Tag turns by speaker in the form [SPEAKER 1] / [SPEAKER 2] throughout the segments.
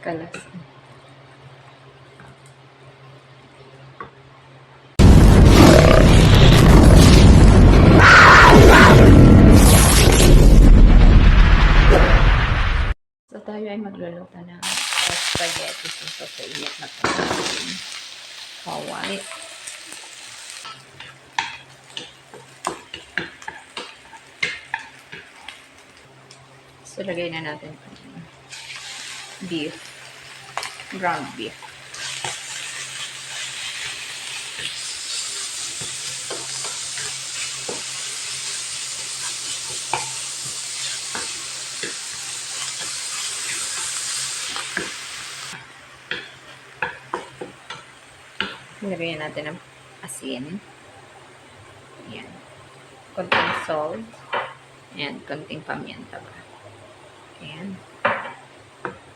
[SPEAKER 1] Kalas. So tayo ay magluluto ng spaghetti. So sa init na ito natin kaway. So lagay na natin beef, ground beef. Lagyan natin ng asin. Ayan. Konting salt. And konting paminta ba. Ayan.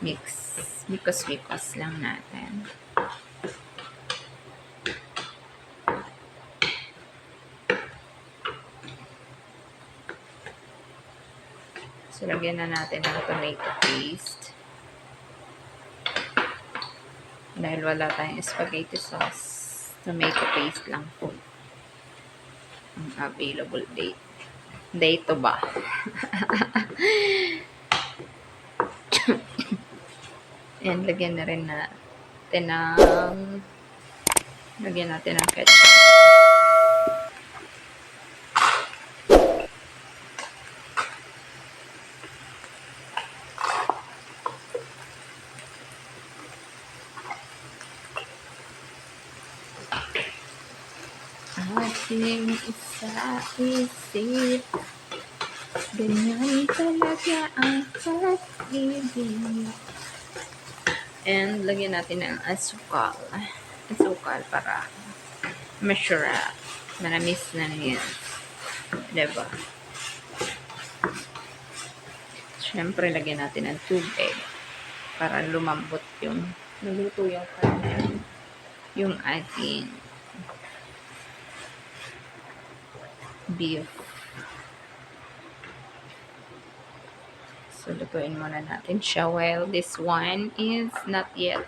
[SPEAKER 1] Mix. Mikos-mikos lang natin. So, lagyan na natin ng tomato paste. Dahil wala tayong spaghetti sauce, tomato paste lang po ang available date. Date ba? And lagyan na rin natin ng ketchup. Ating isa-isip, ganyan talaga ang pag-ibig. And lagyan natin ng asukal. Asukal para masarap. Manamis na yan. Diba? Siyempre, lagyan natin ng tubig para lumambot yung naluto yung karne. Yung ating beef. So, lutuin muna natin siya. Well, this one is not yet.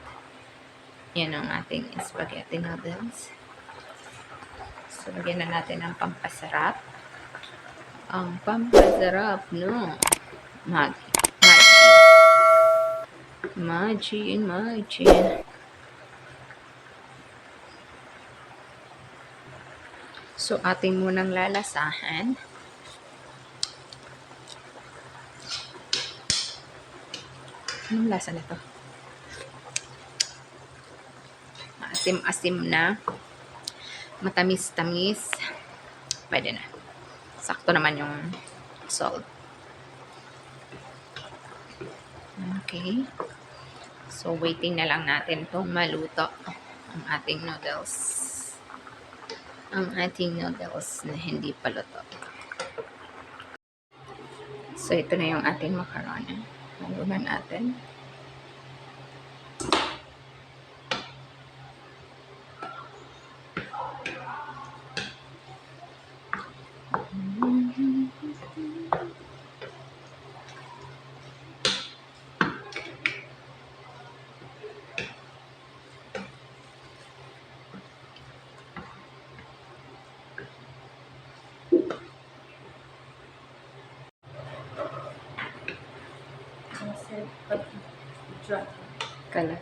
[SPEAKER 1] Yan ang ating spaghetti noodles. So, lagyan na natin ang pampasarap. Ang pampasarap, no? Maggi. So, ating munang lalasahan. Anong lasa nito? Asim-asim na. Matamis-tamis. Pwede na. Sakto naman yung salt. Okay. So, waiting na lang natin itong maluto ang ating noodles. Ang ating noodles na hindi pa luto. So, ito na yung ating macaroni. Halunan natin. Kalas.